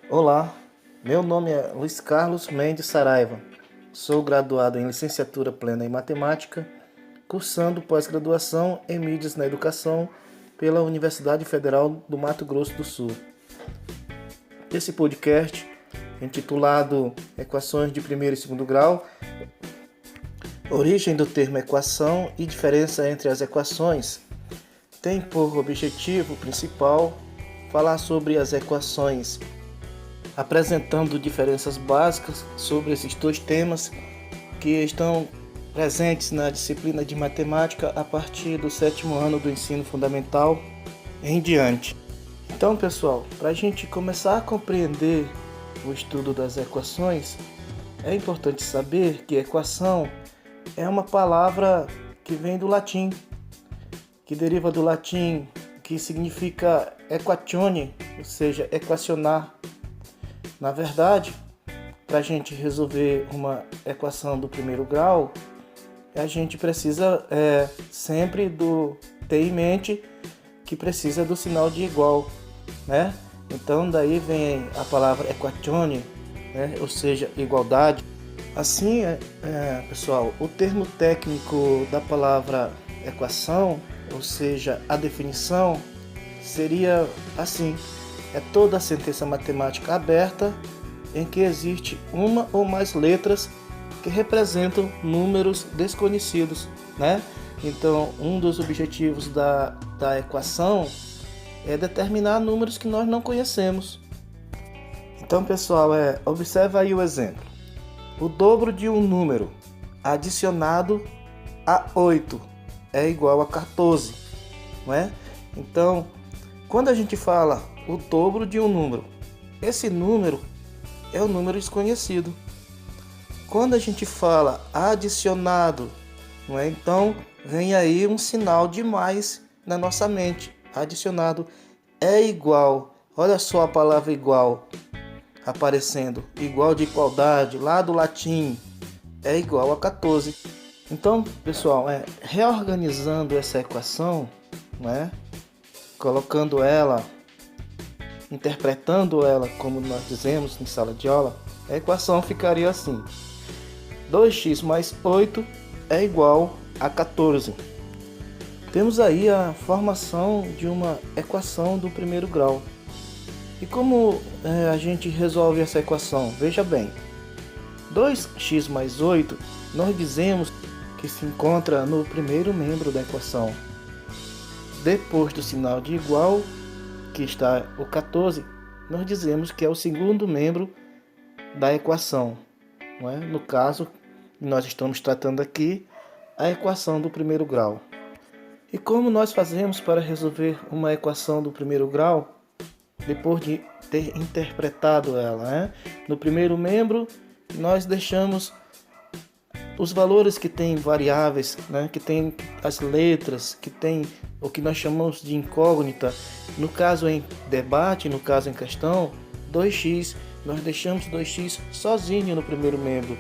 Olá, meu nome é Luiz Carlos Mendes Saraiva. Sou graduado em licenciatura plena em matemática, cursando pós-graduação em mídias na educação pela Universidade Federal do Mato Grosso do Sul. Esse podcast, intitulado Equações de primeiro e segundo grau, origem do termo equação e diferença entre as equações, tem por objetivo principal falar sobre as equações, apresentando diferenças básicas sobre esses dois temas que estão presentes na disciplina de matemática a partir do 7º ano do ensino fundamental em diante. Então, pessoal, para a gente começar a compreender o estudo das equações, é importante saber que equação é uma palavra que vem do latim, que deriva do latim, que significa equatione, ou seja, equacionar. Na verdade, para a gente resolver uma equação do primeiro grau, a gente precisa sempre ter em mente que precisa do sinal de igual, né? Então daí vem a palavra equatione, né? Ou seja, igualdade. Assim, pessoal, o termo técnico da palavra equação, ou seja, a definição, seria assim: é toda sentença matemática aberta em que existe uma ou mais letras que representam números desconhecidos, né? Então, um dos objetivos da equação é determinar números que nós não conhecemos. Então, pessoal, observa aí o exemplo. O dobro de um número adicionado a 8 é igual a 14, não é? Então, quando a gente fala o dobro de um número, esse número é o número desconhecido. Quando a gente fala adicionado, não é? Então vem aí um sinal de mais na nossa mente. Adicionado é igual. Olha só a palavra igual aparecendo. Igual de igualdade, lá do latim, é igual a 14. Então, pessoal, reorganizando essa equação, não é? Colocando ela, interpretando ela como nós dizemos em sala de aula, a equação ficaria assim: 2x mais 8 é igual a 14. Temos aí a formação de uma equação do primeiro grau. E como a gente resolve essa equação? Veja bem, 2x mais 8 nós dizemos que se encontra no primeiro membro da equação. Depois do sinal de igual, que está o 14, nós dizemos que é o segundo membro da equação, não é? No caso, nós estamos tratando aqui a equação do primeiro grau. E como nós fazemos para resolver uma equação do primeiro grau, depois de ter interpretado ela, né? No primeiro membro, nós deixamos os valores que têm variáveis, né? Que tem as letras, que tem o que nós chamamos de incógnita. No caso em debate, no caso em questão, 2x, nós deixamos 2x sozinho no primeiro membro.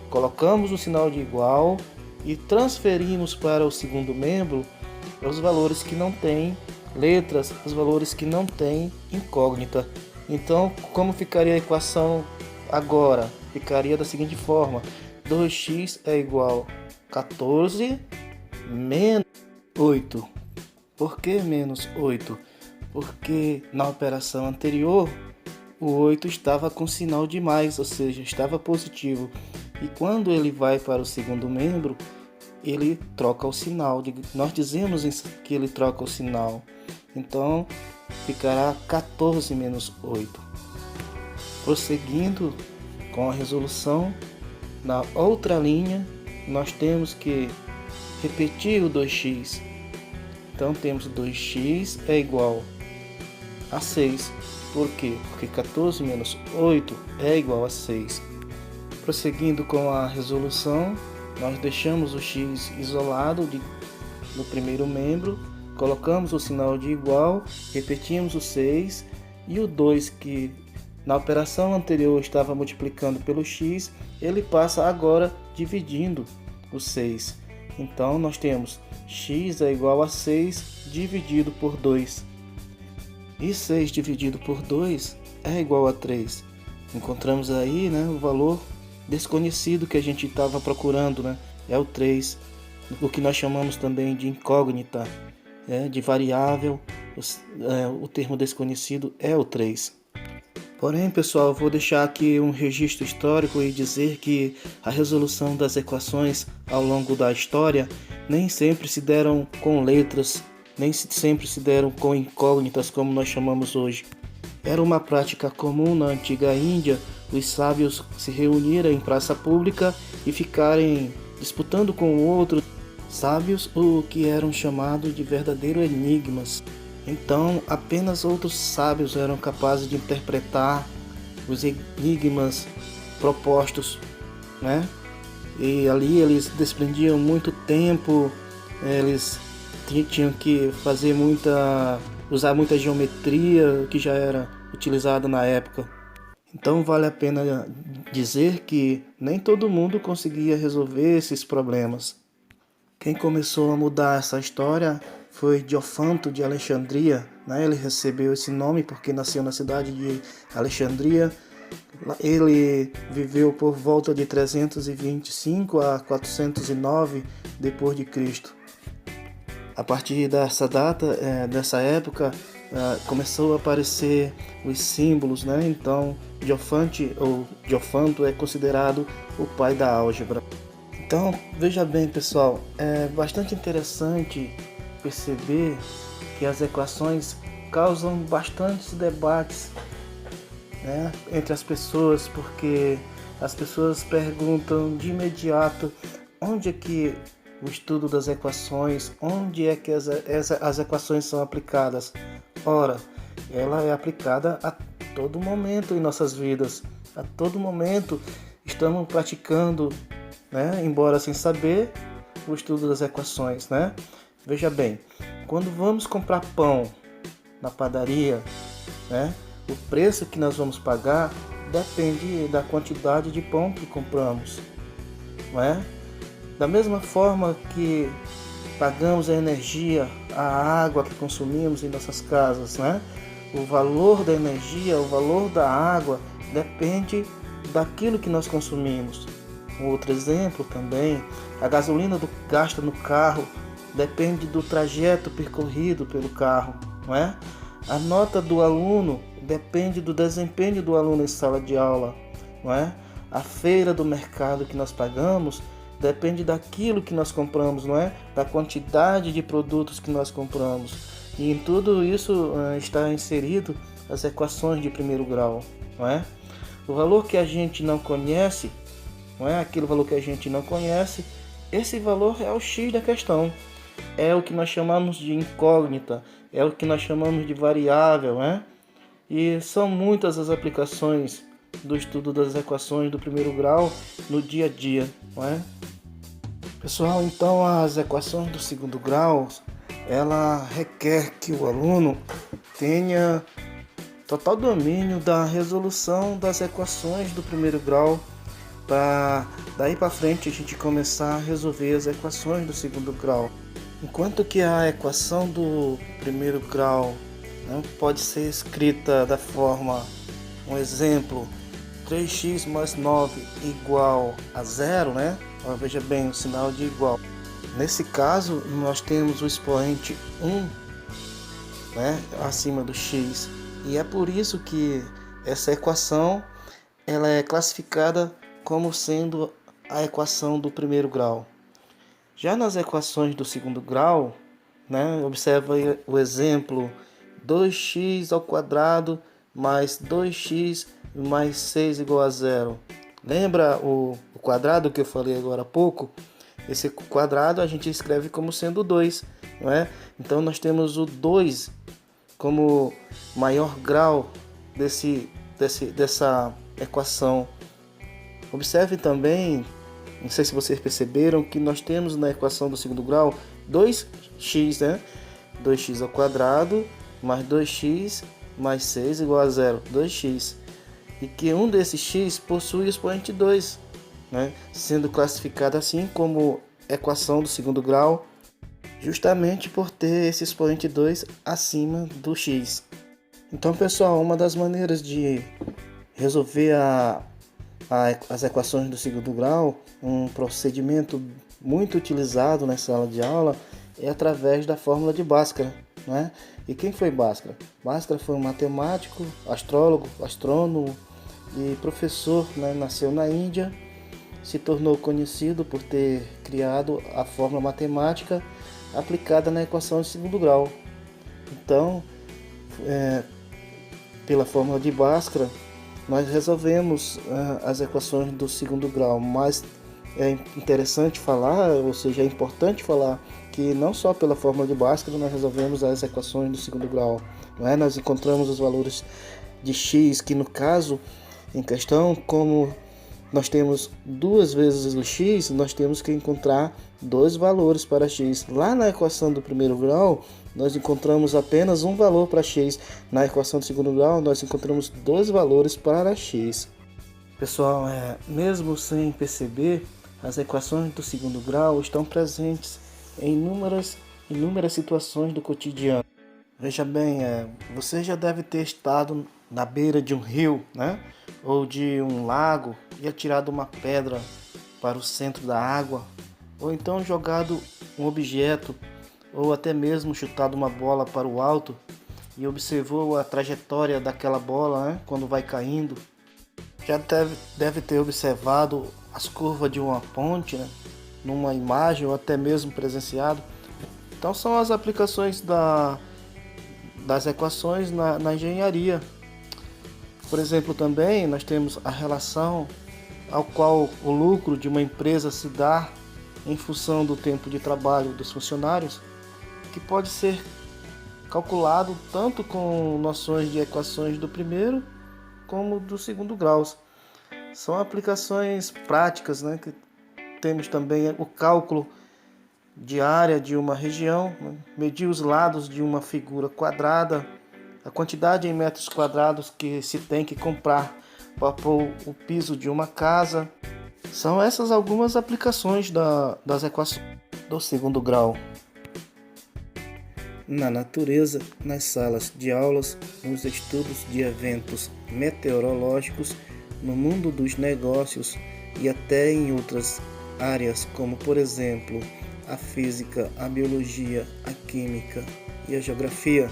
Colocamos o sinal de igual e transferimos para o segundo membro os valores que não têm letras, os valores que não têm incógnita. Então, como ficaria a equação agora? Ficaria da seguinte forma: 2x é igual a 14 menos 8. Por que menos 8? Porque na operação anterior o 8 estava com sinal de mais, ou seja, estava positivo. E quando ele vai para o segundo membro, ele troca o sinal. Nós dizemos que ele troca o sinal. Então ficará 14 menos 8. Prosseguindo com a resolução, na outra linha nós temos que repetir o 2x. Então temos 2x é igual a 6. Por quê? Porque 14 menos 8 é igual a 6. Prosseguindo com a resolução, nós deixamos o x isolado no primeiro membro, colocamos o sinal de igual, repetimos o 6 e o 2, que na operação anterior estava multiplicando pelo x, ele passa agora dividindo o 6. Então nós temos x é igual a 6 dividido por 2. E 6 dividido por 2 é igual a 3. Encontramos aí, né, o valor desconhecido que a gente estava procurando, né? É o 3, o que nós chamamos também de incógnita, de variável. O termo desconhecido é o 3. Porém, pessoal, eu vou deixar aqui um registro histórico e dizer que a resolução das equações ao longo da história nem sempre se deram com letras, nem sempre se deram com incógnitas como nós chamamos hoje. Era uma prática comum na antiga Índia os sábios se reunirem em praça pública e ficarem disputando com o outro sábios o que eram chamados de verdadeiros enigmas. Então, apenas outros sábios eram capazes de interpretar os enigmas propostos, né? E ali eles desprendiam muito tempo, eles tinham que usar muita geometria que já era utilizada na época. Então vale a pena dizer que nem todo mundo conseguia resolver esses problemas. Quem começou a mudar essa história foi Diofanto de Alexandria, né? Ele recebeu esse nome porque nasceu na cidade de Alexandria. Ele viveu por volta de 325 a 409 depois de Cristo. A partir dessa data, dessa época, começou a aparecer os símbolos, né? Então, Diofanto é considerado o pai da álgebra. Então, veja bem, pessoal, é bastante interessante perceber que as equações causam bastantes debates, né, entre as pessoas, porque as pessoas perguntam de imediato onde é que o estudo das equações, onde é que as equações são aplicadas. Ora, ela é aplicada a todo momento em nossas vidas, a todo momento estamos praticando, né, embora sem saber, o estudo das equações, né? Veja bem, quando vamos comprar pão na padaria, né, o preço que nós vamos pagar depende da quantidade de pão que compramos, não é? Da mesma forma que pagamos a energia, a água que consumimos em nossas casas, né? O valor da energia, o valor da água depende daquilo que nós consumimos. Um outro exemplo também, a gasolina gasta no carro depende do trajeto percorrido pelo carro, não é? A nota do aluno depende do desempenho do aluno em sala de aula, não é? A feira do mercado que nós pagamos depende daquilo que nós compramos, não é? Da quantidade de produtos que nós compramos. E em tudo isso está inserido as equações de primeiro grau, não é? O valor que a gente não conhece, não é? Aquele valor que a gente não conhece, esse valor é o X da questão. É o que nós chamamos de incógnita, é o que nós chamamos de variável, né? E são muitas as aplicações do estudo das equações do primeiro grau no dia a dia, não é? Pessoal, então as equações do segundo grau, ela requer que o aluno tenha total domínio da resolução das equações do primeiro grau, para daí para frente a gente começar a resolver as equações do segundo grau. Enquanto que a equação do primeiro grau, né, pode ser escrita da forma, um exemplo, 3x mais 9 igual a 0, né? Veja bem o sinal de igual. Nesse caso, nós temos o expoente 1, né, acima do x. E é por isso que essa equação ela é classificada como sendo a equação do primeiro grau. Já nas equações do segundo grau, né, observa aí o exemplo 2x ao quadrado mais 2x mais 6 igual a 0. Lembra o quadrado que eu falei agora há pouco? Esse quadrado a gente escreve como sendo 2, não é? Então nós temos o 2 como maior grau dessa equação. Observe também, não sei se vocês perceberam, que nós temos na equação do segundo grau 2x, né? 2x ao quadrado mais 2x mais 6 igual a 0, 2x. E que um desses x possui o expoente 2, né? Sendo classificado assim como equação do segundo grau, justamente por ter esse expoente 2 acima do x. Então, pessoal, uma das maneiras de resolver as equações do segundo grau, um procedimento muito utilizado na sala de aula, é através da fórmula de Bhaskara, não é? E quem foi Bhaskara? Bhaskara foi um matemático, astrólogo, astrônomo e professor, né? Nasceu na Índia, se tornou conhecido por ter criado a fórmula matemática aplicada na equação de segundo grau. Então, pela fórmula de Bhaskara, nós resolvemos as equações do segundo grau, mas é interessante falar, ou seja, é importante falar que não só pela fórmula de Bhaskara nós resolvemos as equações do segundo grau, não é? Nós encontramos os valores de x, que no caso em questão, como nós temos duas vezes o x, nós temos que encontrar dois valores para x. Lá na equação do primeiro grau, nós encontramos apenas um valor para x. Na equação do segundo grau, nós encontramos dois valores para x. Pessoal, mesmo sem perceber, as equações do segundo grau estão presentes em inúmeras situações do cotidiano. Veja bem, você já deve ter estado na beira de um rio, né? Ou de um lago e atirado uma pedra para o centro da água, ou então jogado um objeto, ou até mesmo chutado uma bola para o alto e observou a trajetória daquela bola, né? Quando vai caindo. Já deve ter observado as curvas de uma ponte, né? Numa imagem ou até mesmo presenciado. Então são as aplicações das equações na engenharia. Por exemplo, também nós temos a relação ao qual o lucro de uma empresa se dá em função do tempo de trabalho dos funcionários, que pode ser calculado tanto com noções de equações do primeiro como do segundo grau. São aplicações práticas, né? Que temos também o cálculo de área de uma região, né? Medir os lados de uma figura quadrada, a quantidade em metros quadrados que se tem que comprar para pôr o piso de uma casa. São essas algumas aplicações das equações do segundo grau. Na natureza, nas salas de aulas, nos estudos de eventos meteorológicos, no mundo dos negócios e até em outras áreas, como por exemplo a física, a biologia, a química e a geografia,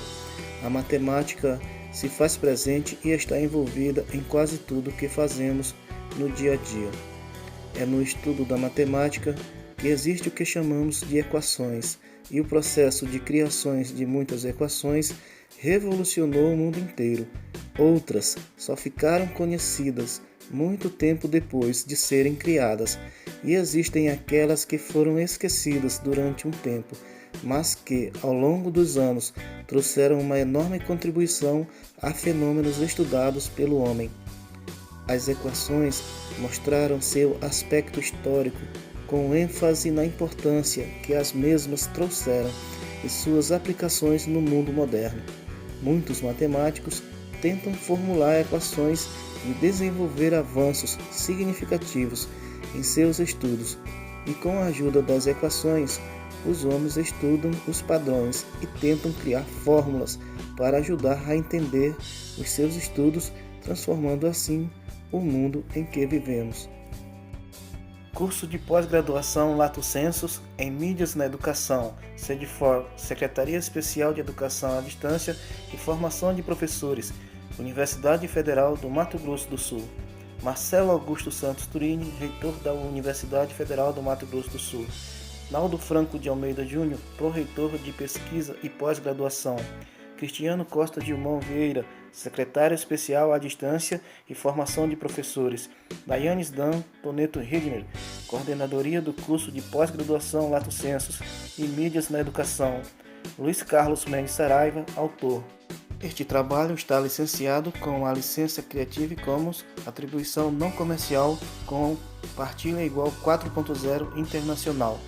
a matemática se faz presente e está envolvida em quase tudo que fazemos no dia a dia. É no estudo da matemática que existe o que chamamos de equações, e o processo de criações de muitas equações revolucionou o mundo inteiro. Outras só ficaram conhecidas muito tempo depois de serem criadas, e existem aquelas que foram esquecidas durante um tempo, mas que, ao longo dos anos, trouxeram uma enorme contribuição a fenômenos estudados pelo homem. As equações mostraram seu aspecto histórico, com ênfase na importância que as mesmas trouxeram e suas aplicações no mundo moderno. Muitos matemáticos tentam formular equações e desenvolver avanços significativos em seus estudos, e com a ajuda das equações, os homens estudam os padrões e tentam criar fórmulas para ajudar a entender os seus estudos, transformando assim o mundo em que vivemos. Curso de pós-graduação Lato Sensus em Mídias na Educação, SEDFOR, Secretaria Especial de Educação à Distância e Formação de Professores, Universidade Federal do Mato Grosso do Sul. Marcelo Augusto Santos Turini, reitor da Universidade Federal do Mato Grosso do Sul. Naldo Franco de Almeida Júnior, pró-reitor de Pesquisa e Pós-Graduação. Cristiano Costa Gilmão Vieira, secretário especial à distância e formação de professores. Dayanes Dan Toneto Higner, coordenadoria do curso de pós-graduação Lato Sensus e Mídias na Educação. Luiz Carlos Mendes Saraiva, autor. Este trabalho está licenciado com a licença Creative Commons, atribuição não comercial com partilha igual 4.0 internacional.